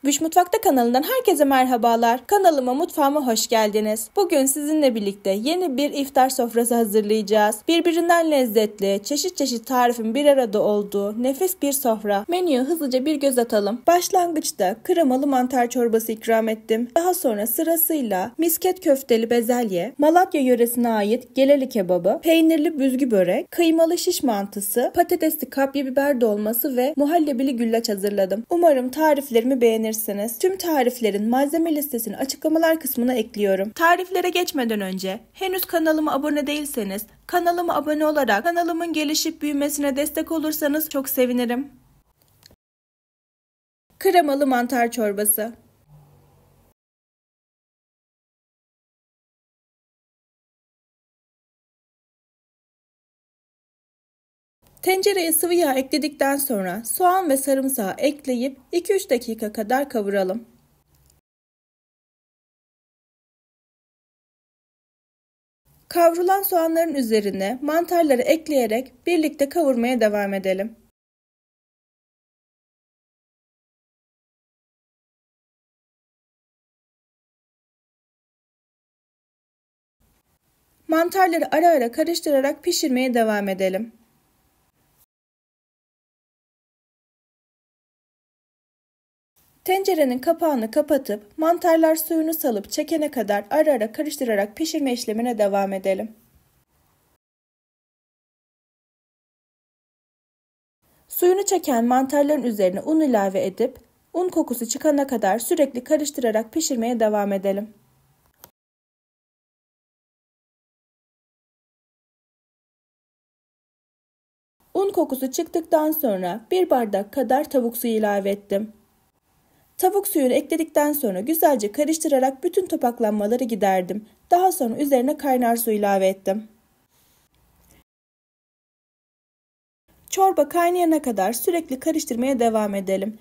Büş Mutfakta kanalından herkese merhabalar. Kanalıma, mutfağıma hoş geldiniz. Bugün sizinle birlikte yeni bir iftar sofrası hazırlayacağız. Birbirinden lezzetli, çeşit çeşit tarifin bir arada olduğu nefis bir sofra. Menüye hızlıca bir göz atalım. Başlangıçta kremalı mantar çorbası ikram ettim. Daha sonra sırasıyla misket köfteli bezelye, Malatya yöresine ait geleli kebabı, peynirli büzgü börek, kıymalı şiş mantısı, patatesli kapya biber dolması ve muhallebili güllaç hazırladım. Umarım tariflerimi beğenirsiniz. Tüm tariflerin malzeme listesini açıklamalar kısmına ekliyorum. Tariflere geçmeden önce henüz kanalıma abone değilseniz kanalıma abone olarak kanalımın gelişip büyümesine destek olursanız çok sevinirim. Kremalı mantar çorbası. Tencereye sıvı yağ ekledikten sonra soğan ve sarımsağı ekleyip 2-3 dakika kadar kavuralım. Kavrulan soğanların üzerine mantarları ekleyerek birlikte kavurmaya devam edelim. Mantarları ara ara karıştırarak pişirmeye devam edelim. Tencerenin kapağını kapatıp mantarlar suyunu salıp çekene kadar ara ara karıştırarak pişirme işlemine devam edelim. Suyunu çeken mantarların üzerine un ilave edip un kokusu çıkana kadar sürekli karıştırarak pişirmeye devam edelim. Un kokusu çıktıktan sonra 1 bardak kadar tavuk suyu ilave ettim. Tavuk suyunu ekledikten sonra güzelce karıştırarak bütün topaklanmaları giderdim. Daha sonra üzerine kaynar su ilave ettim. Çorba kaynayana kadar sürekli karıştırmaya devam edelim.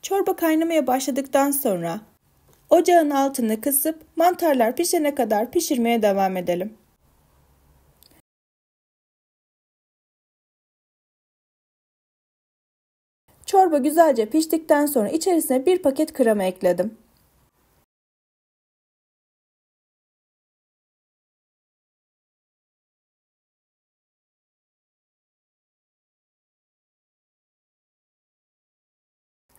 Çorba kaynamaya başladıktan sonra ocağın altını kısıp mantarlar pişene kadar pişirmeye devam edelim. Çorba güzelce piştikten sonra içerisine 1 paket krema ekledim.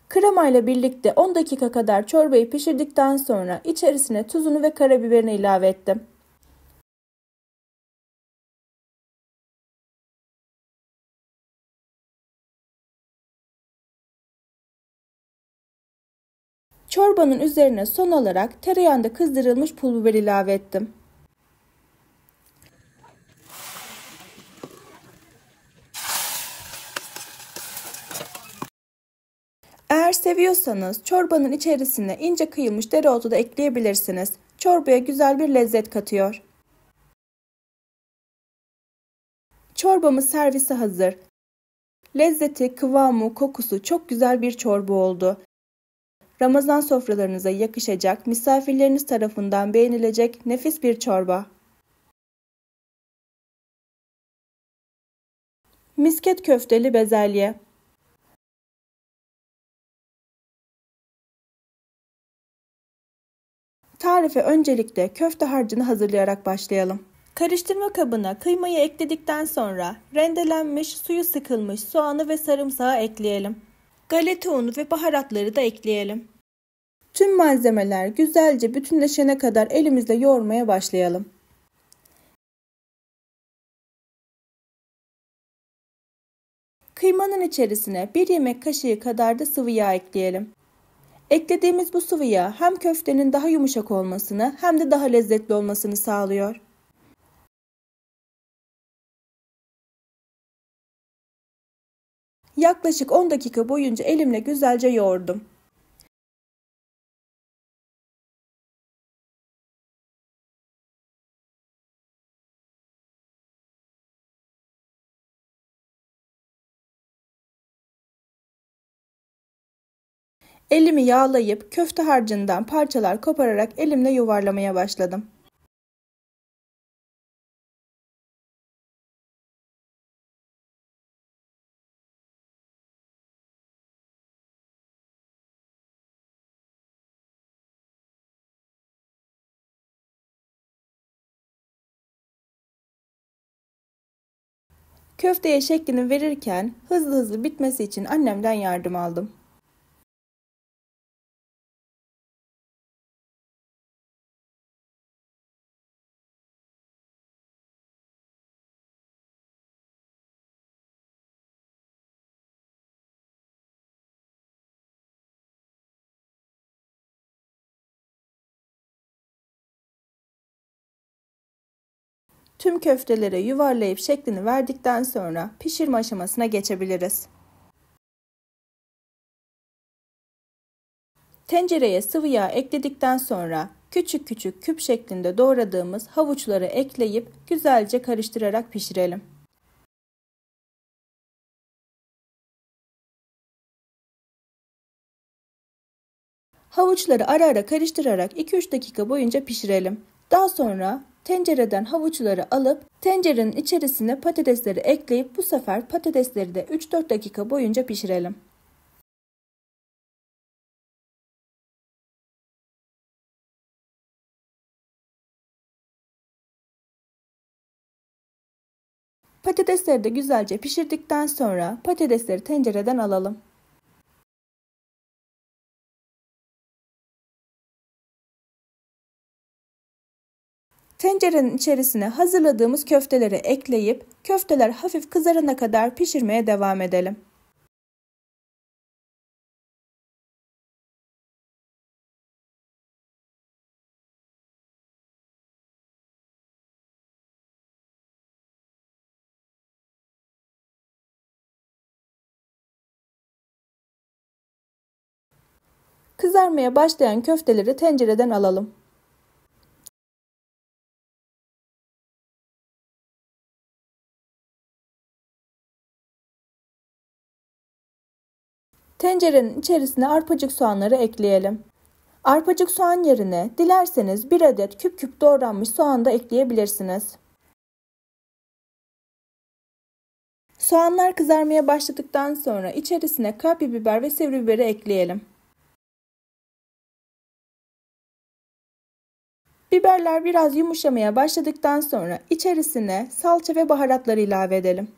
Krema ile birlikte 10 dakika kadar çorbayı pişirdikten sonra içerisine tuzunu ve karabiberini ilave ettim. Çorbanın üzerine son olarak tereyağında kızdırılmış pul biber ilave ettim. Eğer seviyorsanız çorbanın içerisine ince kıyılmış dereotu da ekleyebilirsiniz. Çorbaya güzel bir lezzet katıyor. Çorbamız servise hazır. Lezzeti, kıvamı, kokusu çok güzel bir çorba oldu. Ramazan sofralarınıza yakışacak, misafirleriniz tarafından beğenilecek nefis bir çorba. Misket köfteli bezelye. Tarife öncelikle köfte harcını hazırlayarak başlayalım. Karıştırma kabına kıymayı ekledikten sonra rendelenmiş, suyu sıkılmış soğanı ve sarımsağı ekleyelim. Galeta unu ve baharatları da ekleyelim. Tüm malzemeler güzelce bütünleşene kadar elimizle yoğurmaya başlayalım. Kıymanın içerisine 1 yemek kaşığı kadar da sıvı yağ ekleyelim. Eklediğimiz bu sıvı yağ hem köftenin daha yumuşak olmasını hem de daha lezzetli olmasını sağlıyor. Yaklaşık 10 dakika boyunca elimle güzelce yoğurdum. Elimi yağlayıp köfte harcından parçalar kopararak elimle yuvarlamaya başladım. Köfteye şeklini verirken hızlı bitmesi için annemden yardım aldım. Tüm köfteleri yuvarlayıp şeklini verdikten sonra pişirme aşamasına geçebiliriz. Tencereye sıvı yağ ekledikten sonra küçük küp şeklinde doğradığımız havuçları ekleyip güzelce karıştırarak pişirelim. Havuçları ara karıştırarak 2-3 dakika boyunca pişirelim. Daha sonra tencereden havuçları alıp tencerenin içerisine patatesleri ekleyip bu sefer patatesleri de 3-4 dakika boyunca pişirelim. Patatesleri de güzelce pişirdikten sonra patatesleri tencereden alalım. Tencerenin içerisine hazırladığımız köfteleri ekleyip köfteler hafif kızarana kadar pişirmeye devam edelim. Kızarmaya başlayan köfteleri tencereden alalım. Tencerenin içerisine arpacık soğanları ekleyelim. Arpacık soğan yerine dilerseniz 1 adet küp doğranmış soğan da ekleyebilirsiniz. Soğanlar kızarmaya başladıktan sonra içerisine kapya biber ve sivri biberi ekleyelim. Biberler biraz yumuşamaya başladıktan sonra içerisine salça ve baharatları ilave edelim.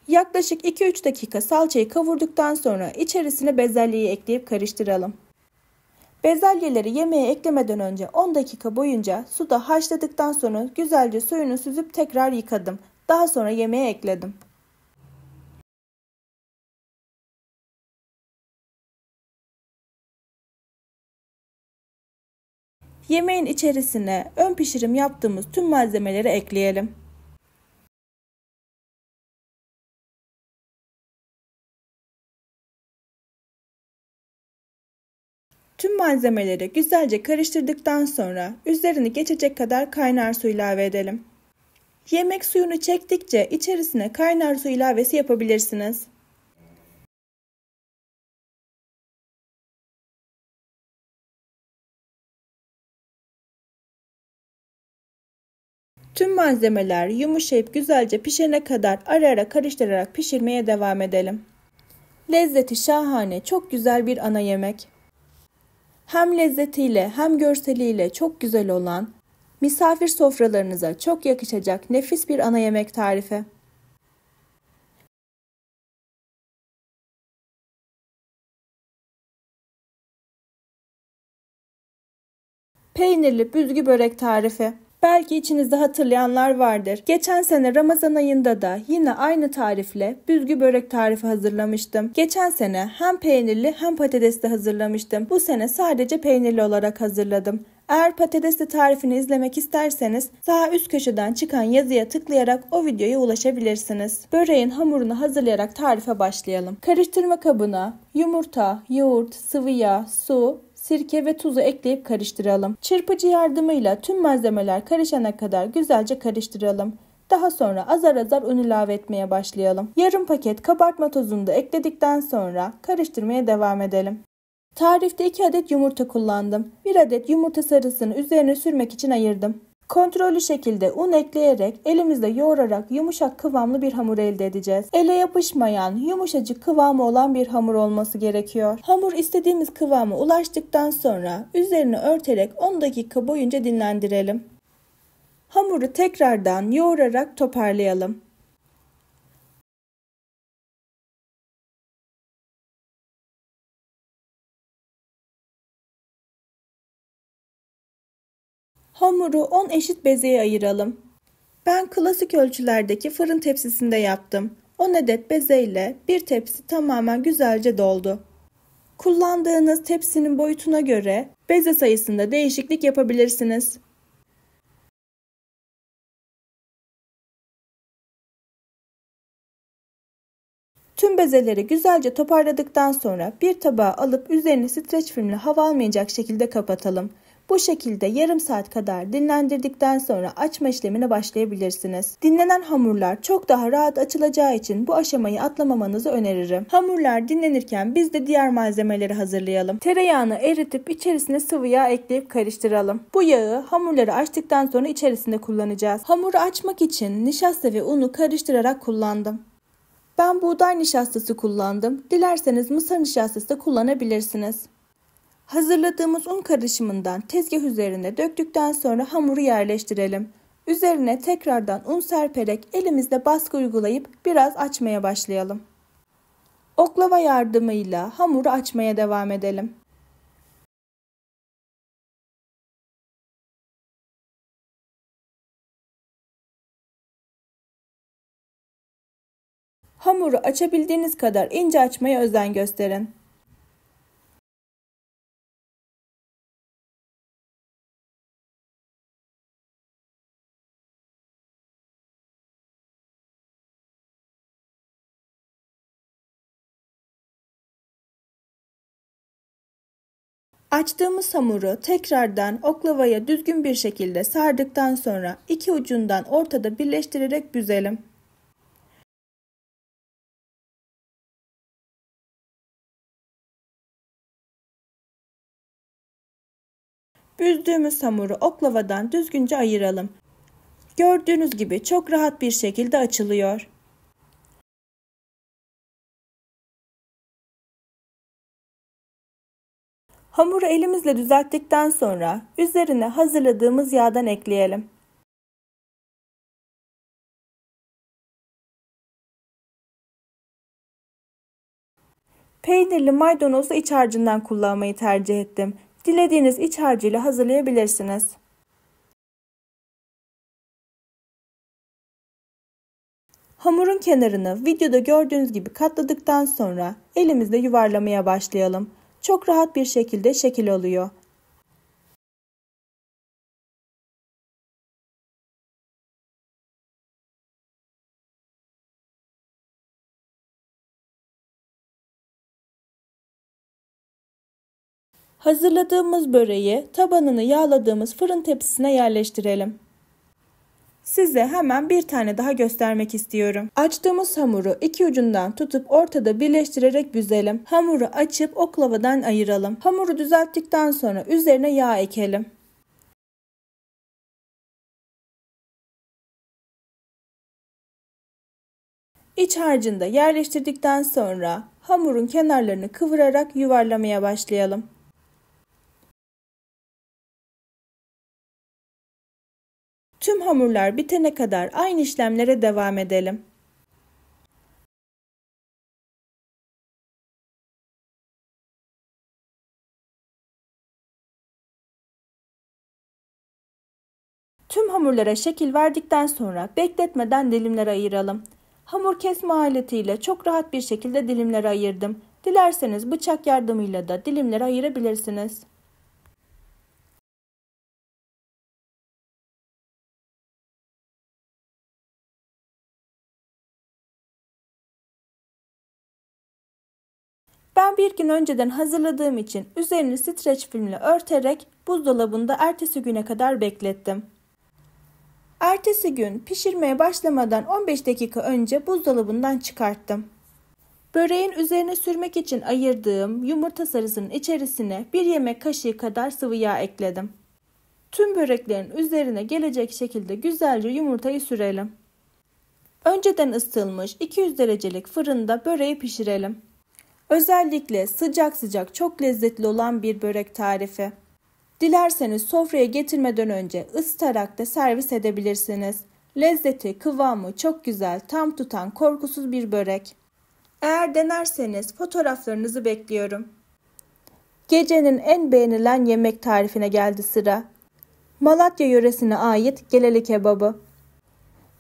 Yaklaşık 2-3 dakika salçayı kavurduktan sonra içerisine bezelyeyi ekleyip karıştıralım. Bezelyeleri yemeğe eklemeden önce 10 dakika boyunca suda haşladıktan sonra güzelce suyunu süzüp tekrar yıkadım. Daha sonra yemeğe ekledim. Yemeğin içerisine ön pişirim yaptığımız tüm malzemeleri ekleyelim. Tüm malzemeleri güzelce karıştırdıktan sonra üzerini geçecek kadar kaynar su ilave edelim. Yemek suyunu çektikçe içerisine kaynar su ilavesi yapabilirsiniz. Tüm malzemeler yumuşayıp güzelce pişene kadar ara karıştırarak pişirmeye devam edelim. Lezzeti şahane, çok güzel bir ana yemek. Hem lezzetiyle hem görseliyle çok güzel olan, misafir sofralarınıza çok yakışacak nefis bir ana yemek tarifi. Peynirli büzgü börek tarifi. Belki içinizde hatırlayanlar vardır. Geçen sene Ramazan ayında da yine aynı tarifle büzgü börek tarifi hazırlamıştım. Geçen sene hem peynirli hem patatesli hazırlamıştım. Bu sene sadece peynirli olarak hazırladım. Eğer patatesli tarifini izlemek isterseniz sağ üst köşeden çıkan yazıya tıklayarak o videoya ulaşabilirsiniz. Böreğin hamurunu hazırlayarak tarife başlayalım. Karıştırma kabına yumurta, yoğurt, sıvı yağ, su, sirke ve tuzu ekleyip karıştıralım. Çırpıcı yardımıyla tüm malzemeler karışana kadar güzelce karıştıralım. Daha sonra azar un ilave etmeye başlayalım. Yarım paket kabartma tozunu da ekledikten sonra karıştırmaya devam edelim. Tarifte 2 adet yumurta kullandım. 1 adet yumurta sarısını üzerine sürmek için ayırdım. Kontrollü şekilde un ekleyerek elimizde yoğurarak yumuşak kıvamlı bir hamur elde edeceğiz. Ele yapışmayan, yumuşacık kıvamı olan bir hamur olması gerekiyor. Hamur istediğimiz kıvama ulaştıktan sonra üzerini örterek 10 dakika boyunca dinlendirelim. Hamuru tekrardan yoğurarak toparlayalım. Hamuru 10 eşit bezeye ayıralım. Ben klasik ölçülerdeki fırın tepsisinde yaptım. 10 adet bezeyle bir tepsi tamamen güzelce doldu. Kullandığınız tepsinin boyutuna göre beze sayısında değişiklik yapabilirsiniz. Tüm bezeleri güzelce toparladıktan sonra bir tabağa alıp üzerini streç filmle hava almayacak şekilde kapatalım. Bu şekilde yarım saat kadar dinlendirdikten sonra açma işlemine başlayabilirsiniz. Dinlenen hamurlar çok daha rahat açılacağı için bu aşamayı atlamamanızı öneririm. Hamurlar dinlenirken biz de diğer malzemeleri hazırlayalım. Tereyağını eritip içerisine sıvı yağ ekleyip karıştıralım. Bu yağı hamurları açtıktan sonra içerisinde kullanacağız. Hamuru açmak için nişasta ve unu karıştırarak kullandım. Ben buğday nişastası kullandım. Dilerseniz mısır nişastası da kullanabilirsiniz. Hazırladığımız un karışımından tezgah üzerine döktükten sonra hamuru yerleştirelim. Üzerine tekrardan un serperek elimizle baskı uygulayıp biraz açmaya başlayalım. Oklava yardımıyla hamuru açmaya devam edelim. Hamuru açabildiğiniz kadar ince açmaya özen gösterin. Açtığımız hamuru tekrardan oklavaya düzgün bir şekilde sardıktan sonra iki ucundan ortada birleştirerek büzelim. Büzdüğümüz hamuru oklavadan düzgünce ayıralım. Gördüğünüz gibi çok rahat bir şekilde açılıyor. Hamuru elimizle düzelttikten sonra üzerine hazırladığımız yağdan ekleyelim. Peynirli maydanozlu iç harcından kullanmayı tercih ettim. Dilediğiniz iç harcıyla hazırlayabilirsiniz. Hamurun kenarını videoda gördüğünüz gibi katladıktan sonra elimizle yuvarlamaya başlayalım. Çok rahat bir şekilde şekil alıyor. Hazırladığımız böreği tabanını yağladığımız fırın tepsisine yerleştirelim. Size hemen bir tane daha göstermek istiyorum. Açtığımız hamuru iki ucundan tutup ortada birleştirerek büzelim. Hamuru açıp oklavadan ayıralım. Hamuru düzelttikten sonra üzerine yağ ekelim. İç harcını da yerleştirdikten sonra hamurun kenarlarını kıvırarak yuvarlamaya başlayalım. Tüm hamurlar bitene kadar aynı işlemlere devam edelim. Tüm hamurlara şekil verdikten sonra bekletmeden dilimlere ayıralım. Hamur kesme aletiyle çok rahat bir şekilde dilimlere ayırdım. Dilerseniz bıçak yardımıyla da dilimlere ayırabilirsiniz. Ben bir gün önceden hazırladığım için üzerini streç filmle örterek buzdolabında ertesi güne kadar beklettim. Ertesi gün pişirmeye başlamadan 15 dakika önce buzdolabından çıkarttım. Böreğin üzerine sürmek için ayırdığım yumurta sarısının içerisine 1 yemek kaşığı kadar sıvı yağ ekledim. Tüm böreklerin üzerine gelecek şekilde güzelce yumurtayı sürelim. Önceden ısıtılmış 200 derecelik fırında böreği pişirelim. Özellikle sıcak sıcak çok lezzetli olan bir börek tarifi. Dilerseniz sofraya getirmeden önce ısıtarak da servis edebilirsiniz. Lezzeti, kıvamı çok güzel, tam tutan, korkusuz bir börek. Eğer denerseniz fotoğraflarınızı bekliyorum. Gecenin en beğenilen yemek tarifine geldi sıra. Malatya yöresine ait geleli kebabı.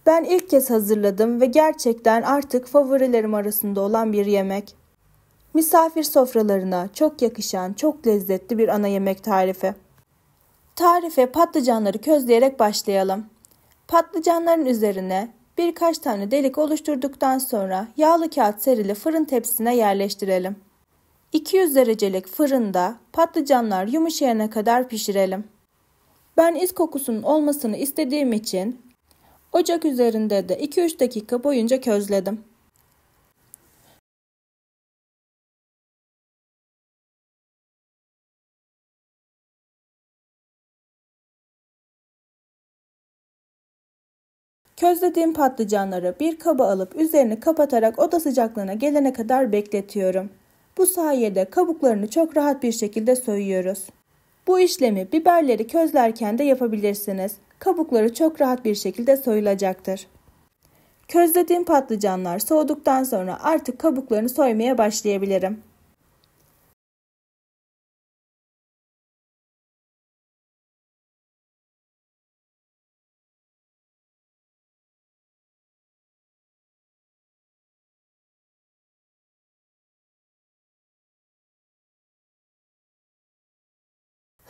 Ben ilk kez hazırladım ve gerçekten artık favorilerim arasında olan bir yemek. Misafir sofralarına çok yakışan, çok lezzetli bir ana yemek tarifi. Tarife patlıcanları közleyerek başlayalım. Patlıcanların üzerine birkaç tane delik oluşturduktan sonra yağlı kağıt serili fırın tepsisine yerleştirelim. 200 derecelik fırında patlıcanlar yumuşayana kadar pişirelim. Ben is kokusunun olmasını istediğim için ocak üzerinde de 2-3 dakika boyunca közledim. Közlediğim patlıcanları bir kaba alıp üzerini kapatarak oda sıcaklığına gelene kadar bekletiyorum. Bu sayede kabuklarını çok rahat bir şekilde soyuyoruz. Bu işlemi biberleri közlerken de yapabilirsiniz. Kabukları çok rahat bir şekilde soyulacaktır. Közlediğim patlıcanlar soğuduktan sonra artık kabuklarını soymaya başlayabilirim.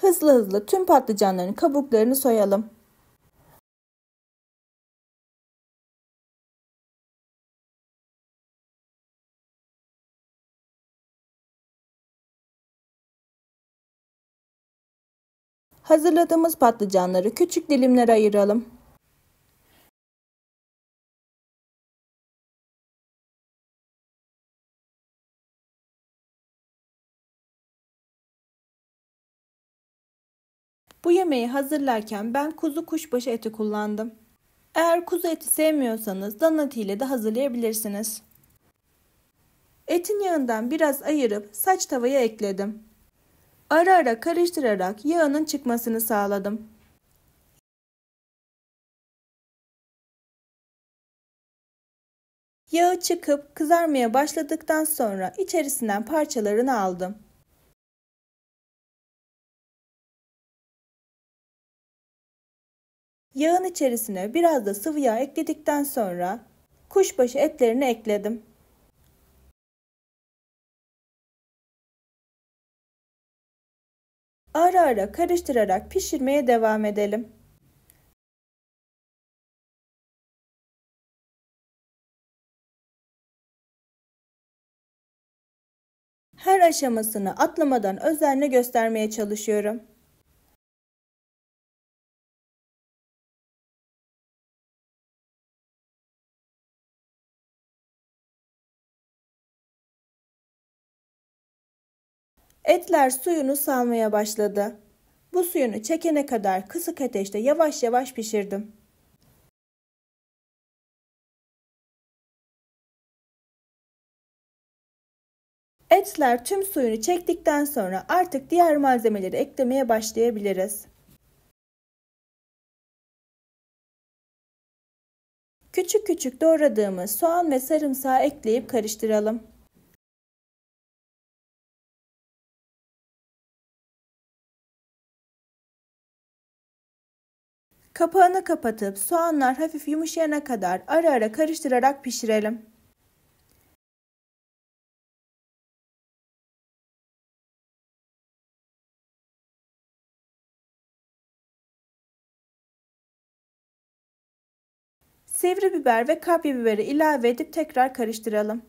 Hızlı hızlı tüm patlıcanların kabuklarını soyalım. Hazırladığımız patlıcanları küçük dilimlere ayıralım. Bu yemeği hazırlarken ben kuzu kuşbaşı eti kullandım. Eğer kuzu eti sevmiyorsanız dana etiyle de hazırlayabilirsiniz. Etin yağından biraz ayırıp saç tavaya ekledim. Ara ara karıştırarak yağının çıkmasını sağladım. Yağı çıkıp kızarmaya başladıktan sonra içerisinden parçalarını aldım. Yağın içerisine biraz da sıvı yağ ekledikten sonra kuşbaşı etlerini ekledim. Ara ara karıştırarak pişirmeye devam edelim. Her aşamasını atlamadan özenle göstermeye çalışıyorum. Etler suyunu salmaya başladı. Bu suyunu çekene kadar kısık ateşte yavaş yavaş pişirdim. Etler tüm suyunu çektikten sonra artık diğer malzemeleri eklemeye başlayabiliriz. Küçük küçük doğradığımız soğan ve sarımsağı ekleyip karıştıralım. Kapağını kapatıp soğanlar hafif yumuşayana kadar ara ara karıştırarak pişirelim. Sivri biber ve kapya biberi ilave edip tekrar karıştıralım.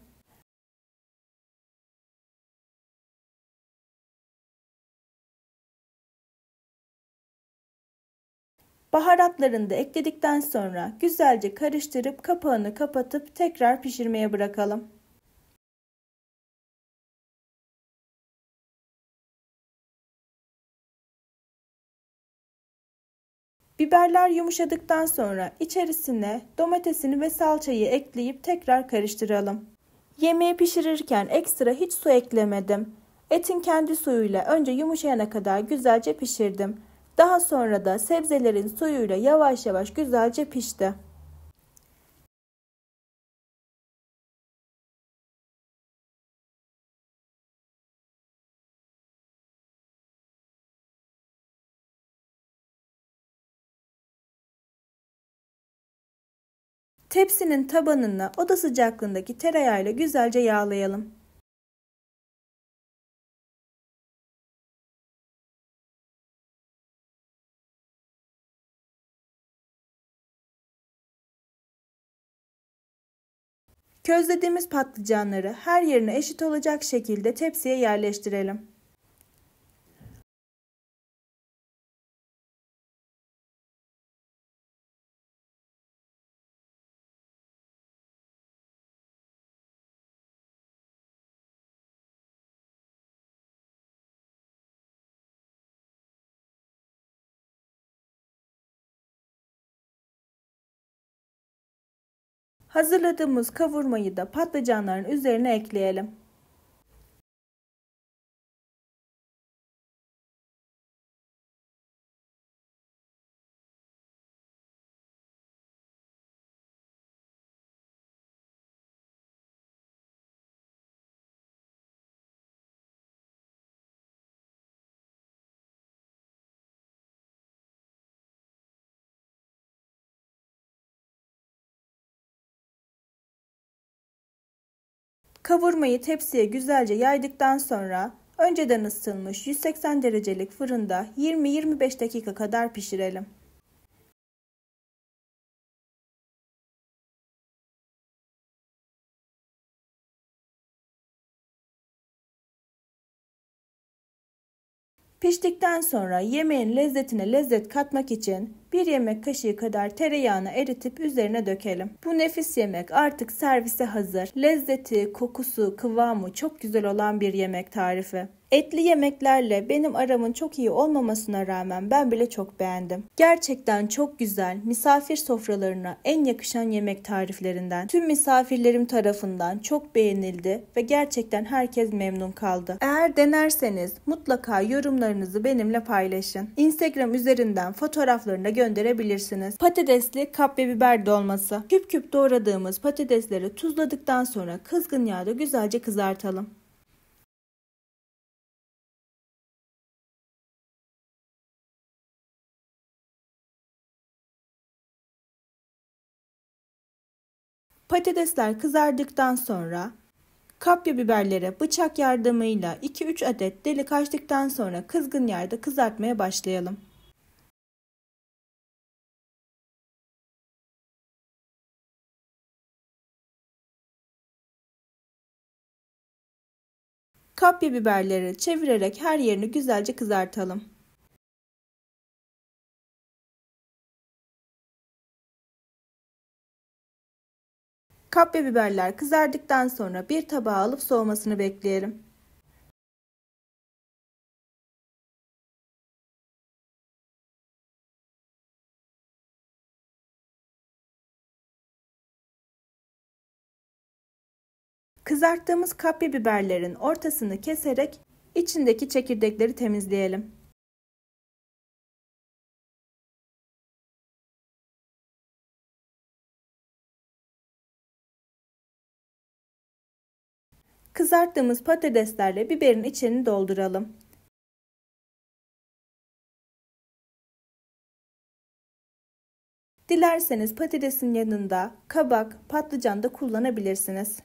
Baharatlarını da ekledikten sonra güzelce karıştırıp kapağını kapatıp tekrar pişirmeye bırakalım. Biberler yumuşadıktan sonra içerisine domatesini ve salçayı ekleyip tekrar karıştıralım. Yemeği pişirirken ekstra hiç su eklemedim. Etin kendi suyuyla önce yumuşayana kadar güzelce pişirdim. Daha sonra da sebzelerin suyuyla yavaş yavaş güzelce pişti. Tepsinin tabanını oda sıcaklığındaki tereyağıyla güzelce yağlayalım. Közlediğimiz patlıcanları her yerine eşit olacak şekilde tepsiye yerleştirelim. Hazırladığımız kavurmayı da patlıcanların üzerine ekleyelim. Kavurmayı tepsiye güzelce yaydıktan sonra önceden ısıtılmış 180 derecelik fırında 20-25 dakika kadar pişirelim. Piştikten sonra yemeğin lezzetine lezzet katmak için bir yemek kaşığı kadar tereyağını eritip üzerine dökelim. Bu nefis yemek artık servise hazır. Lezzeti, kokusu, kıvamı çok güzel olan bir yemek tarifi. Etli yemeklerle benim aramın çok iyi olmamasına rağmen ben bile çok beğendim. Gerçekten çok güzel, misafir sofralarına en yakışan yemek tariflerinden. Tüm misafirlerim tarafından çok beğenildi ve gerçekten herkes memnun kaldı. Eğer denerseniz mutlaka yorumlarınızı benimle paylaşın. Instagram üzerinden fotoğraflarını da gönderebilirsiniz. Patatesli kapya biber dolması. Küp küp doğradığımız patatesleri tuzladıktan sonra kızgın yağda güzelce kızartalım. Patatesler kızardıktan sonra kapya biberlere bıçak yardımıyla 2-3 adet delik açtıktan sonra kızgın yağda kızartmaya başlayalım. Kapya biberleri çevirerek her yerini güzelce kızartalım. Kapya biberler kızardıktan sonra bir tabağa alıp soğumasını bekleyelim. Kızarttığımız kapya biberlerin ortasını keserek içindeki çekirdekleri temizleyelim. Kızarttığımız patateslerle biberin içini dolduralım. Dilerseniz patatesin yanında kabak, patlıcan da kullanabilirsiniz.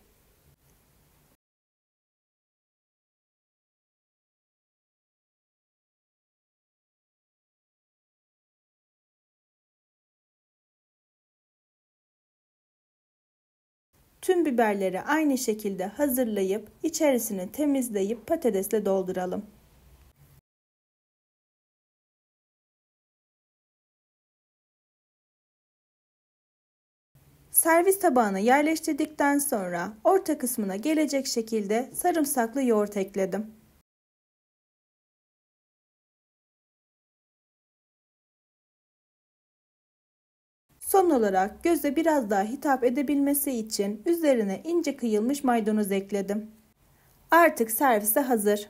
Tüm biberleri aynı şekilde hazırlayıp içerisini temizleyip patatesle dolduralım. Servis tabağına yerleştirdikten sonra orta kısmına gelecek şekilde sarımsaklı yoğurt ekledim. Son olarak göze biraz daha hitap edebilmesi için üzerine ince kıyılmış maydanoz ekledim. Artık servise hazır.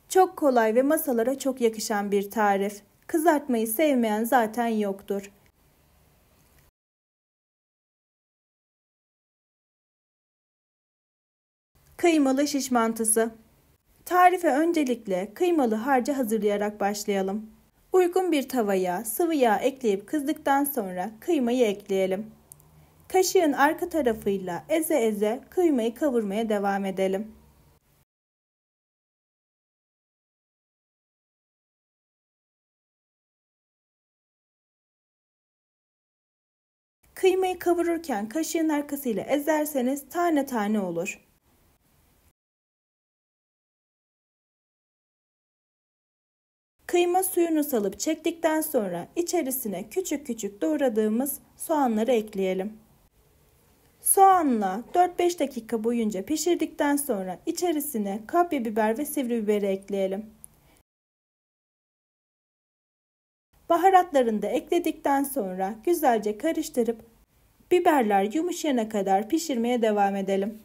Çok kolay ve masalara çok yakışan bir tarif. Kızartmayı sevmeyen zaten yoktur. Kıymalı şiş mantısı. Tarife öncelikle kıymalı harcı hazırlayarak başlayalım. Uygun bir tavaya sıvı yağ ekleyip kızdıktan sonra kıymayı ekleyelim. Kaşığın arka tarafıyla eze eze kıymayı kavurmaya devam edelim. Kıymayı kavururken kaşığın arkasıyla ezerseniz tane tane olur. Kıyma suyunu salıp çektikten sonra içerisine küçük küçük doğradığımız soğanları ekleyelim. Soğanla 4-5 dakika boyunca pişirdikten sonra içerisine kapya biber ve sivri biberi ekleyelim. Baharatlarını da ekledikten sonra güzelce karıştırıp biberler yumuşayana kadar pişirmeye devam edelim.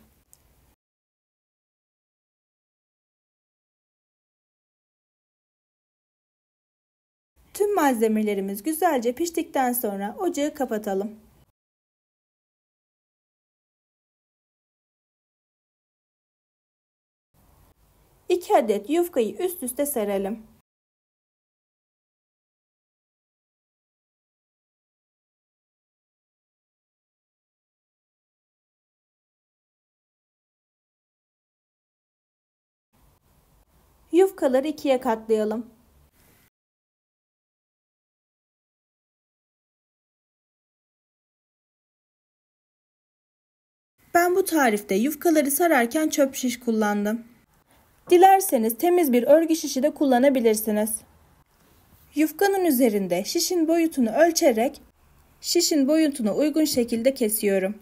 Tüm malzemelerimiz güzelce piştikten sonra ocağı kapatalım. İki adet yufkayı üst üste serelim. Yufkaları ikiye katlayalım. Ben bu tarifte yufkaları sararken çöp şiş kullandım. Dilerseniz temiz bir örgü şişi de kullanabilirsiniz. Yufkanın üzerinde şişin boyutunu ölçerek şişin boyutuna uygun şekilde kesiyorum.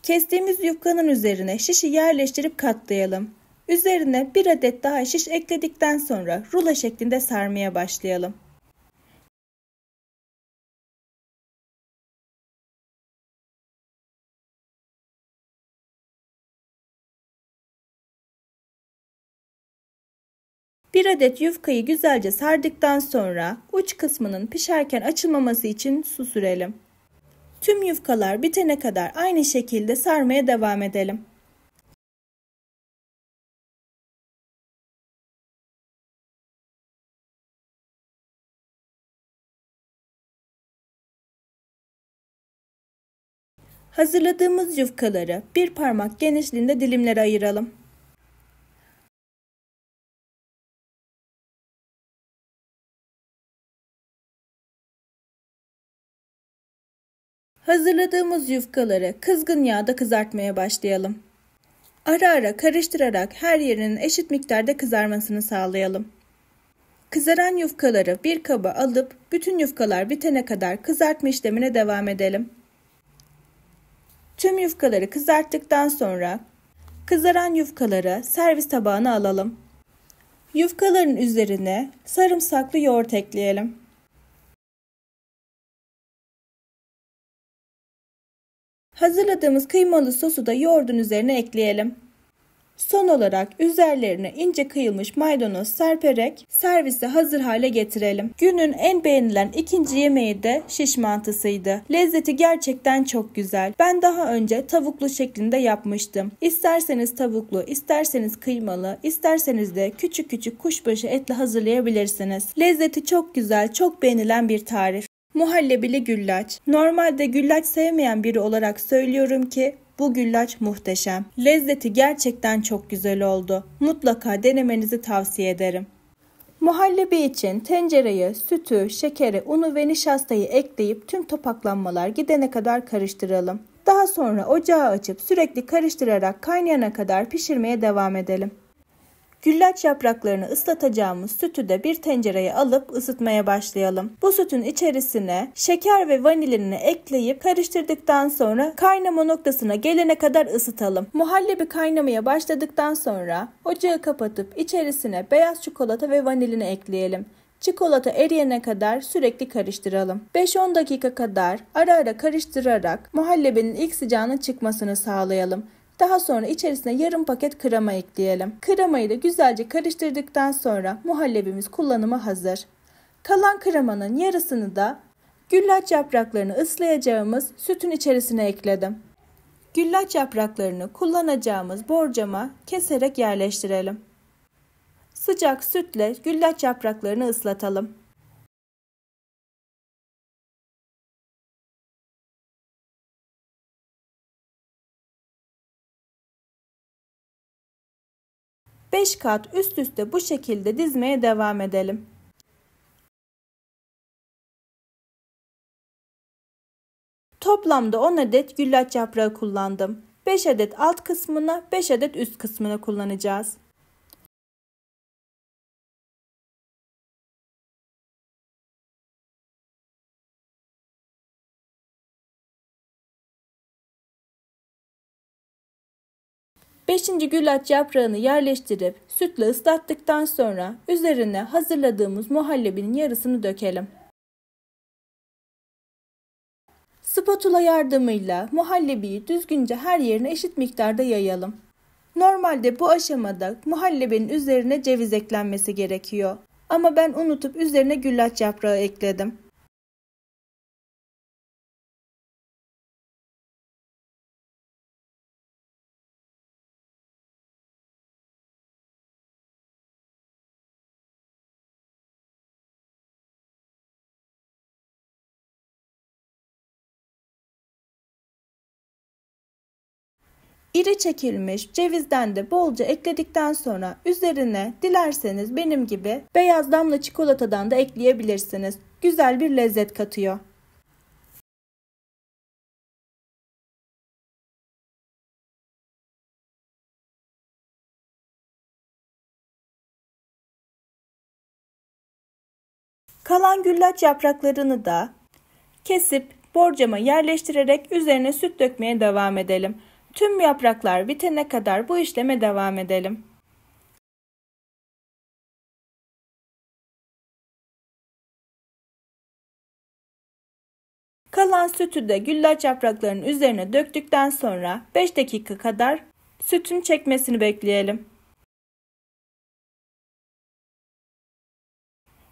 Kestiğimiz yufkanın üzerine şişi yerleştirip katlayalım. Üzerine bir adet daha şiş ekledikten sonra rulo şeklinde sarmaya başlayalım. Bir adet yufkayı güzelce sardıktan sonra uç kısmının pişerken açılmaması için su sürelim. Tüm yufkalar bitene kadar aynı şekilde sarmaya devam edelim. Hazırladığımız yufkaları bir parmak genişliğinde dilimlere ayıralım. Hazırladığımız yufkaları kızgın yağda kızartmaya başlayalım. Ara ara karıştırarak her yerinin eşit miktarda kızarmasını sağlayalım. Kızaran yufkaları bir kaba alıp bütün yufkalar bitene kadar kızartma işlemine devam edelim. Tüm yufkaları kızarttıktan sonra kızaran yufkaları servis tabağına alalım. Yufkaların üzerine sarımsaklı yoğurt ekleyelim. Hazırladığımız kıymalı sosu da yoğurdun üzerine ekleyelim. Son olarak üzerlerine ince kıyılmış maydanoz serperek servise hazır hale getirelim. Günün en beğenilen ikinci yemeği de şiş mantısıydı. Lezzeti gerçekten çok güzel. Ben daha önce tavuklu şeklinde yapmıştım. İsterseniz tavuklu, isterseniz kıymalı, isterseniz de küçük küçük kuşbaşı etli hazırlayabilirsiniz. Lezzeti çok güzel, çok beğenilen bir tarif. Muhallebili güllaç. Normalde güllaç sevmeyen biri olarak söylüyorum ki bu güllaç muhteşem. Lezzeti gerçekten çok güzel oldu. Mutlaka denemenizi tavsiye ederim. Muhallebi için tencereye sütü, şekeri, unu ve nişastayı ekleyip tüm topaklanmalar gidene kadar karıştıralım. Daha sonra ocağı açıp sürekli karıştırarak kaynayana kadar pişirmeye devam edelim. Güllaç yapraklarını ıslatacağımız sütü de bir tencereye alıp ısıtmaya başlayalım. Bu sütün içerisine şeker ve vanilini ekleyip karıştırdıktan sonra kaynama noktasına gelene kadar ısıtalım. Muhallebi kaynamaya başladıktan sonra ocağı kapatıp içerisine beyaz çikolata ve vanilini ekleyelim. Çikolata eriyene kadar sürekli karıştıralım. 5-10 dakika kadar ara ara karıştırarak muhallebinin ilk sıcağının çıkmasını sağlayalım. Daha sonra içerisine yarım paket krema ekleyelim. Kremayı da güzelce karıştırdıktan sonra muhallebimiz kullanıma hazır. Kalan kremanın yarısını da güllaç yapraklarını ıslayacağımız sütün içerisine ekledim. Güllaç yapraklarını kullanacağımız borcama keserek yerleştirelim. Sıcak sütle güllaç yapraklarını ıslatalım. Beş kat üst üste bu şekilde dizmeye devam edelim. Toplamda 10 adet güllaç yaprağı kullandım. 5 adet alt kısmına, 5 adet üst kısmına kullanacağız. Beşinci güllaç yaprağını yerleştirip sütle ıslattıktan sonra üzerine hazırladığımız muhallebinin yarısını dökelim. Spatula yardımıyla muhallebiyi düzgünce her yerine eşit miktarda yayalım. Normalde bu aşamada muhallebinin üzerine ceviz eklenmesi gerekiyor. Ama ben unutup üzerine güllaç yaprağı ekledim. İri çekilmiş cevizden de bolca ekledikten sonra üzerine dilerseniz benim gibi beyaz damla çikolatadan da ekleyebilirsiniz. Güzel bir lezzet katıyor. Kalan güllaç yapraklarını da kesip borcama yerleştirerek üzerine süt dökmeye devam edelim. Tüm yapraklar bitene kadar bu işleme devam edelim. Kalan sütü de güllaç yapraklarının üzerine döktükten sonra 5 dakika kadar sütün çekmesini bekleyelim.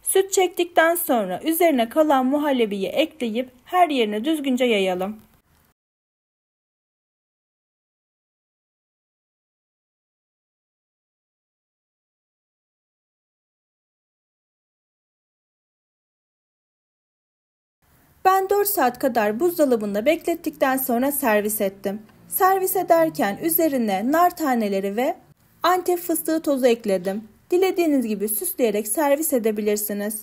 Süt çektikten sonra üzerine kalan muhallebiyi ekleyip her yerine düzgünce yayalım. Ben 4 saat kadar buzdolabında beklettikten sonra servis ettim. Servis ederken üzerine nar taneleri ve Antep fıstığı tozu ekledim. Dilediğiniz gibi süsleyerek servis edebilirsiniz.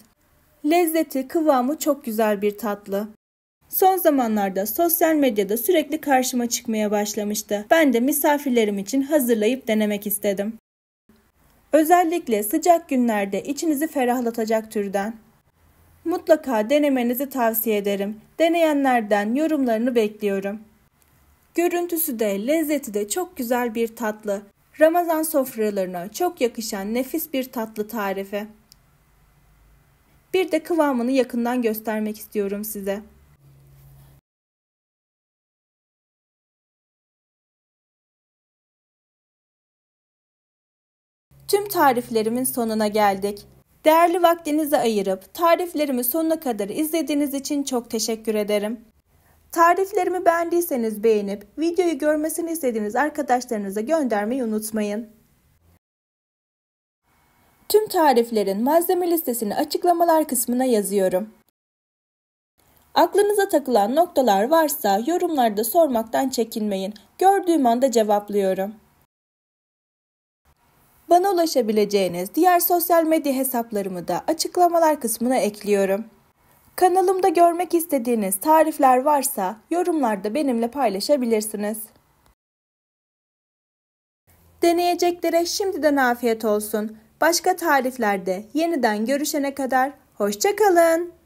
Lezzeti, kıvamı çok güzel bir tatlı. Son zamanlarda sosyal medyada sürekli karşıma çıkmaya başlamıştı. Ben de misafirlerim için hazırlayıp denemek istedim. Özellikle sıcak günlerde içinizi ferahlatacak türden. Mutlaka denemenizi tavsiye ederim. Deneyenlerden yorumlarını bekliyorum. Görüntüsü de lezzeti de çok güzel bir tatlı. Ramazan sofralarına çok yakışan nefis bir tatlı tarifi. Bir de kıvamını yakından göstermek istiyorum size. Tüm tariflerimin sonuna geldik. Değerli vaktinizi ayırıp tariflerimi sonuna kadar izlediğiniz için çok teşekkür ederim. Tariflerimi beğendiyseniz beğenip videoyu görmesini istediğiniz arkadaşlarınıza göndermeyi unutmayın. Tüm tariflerin malzeme listesini açıklamalar kısmına yazıyorum. Aklınıza takılan noktalar varsa yorumlarda sormaktan çekinmeyin. Gördüğüm anda cevaplıyorum. Bana ulaşabileceğiniz diğer sosyal medya hesaplarımı da açıklamalar kısmına ekliyorum. Kanalımda görmek istediğiniz tarifler varsa yorumlarda benimle paylaşabilirsiniz. Deneyeceklere şimdiden afiyet olsun. Başka tariflerde yeniden görüşene kadar hoşça kalın.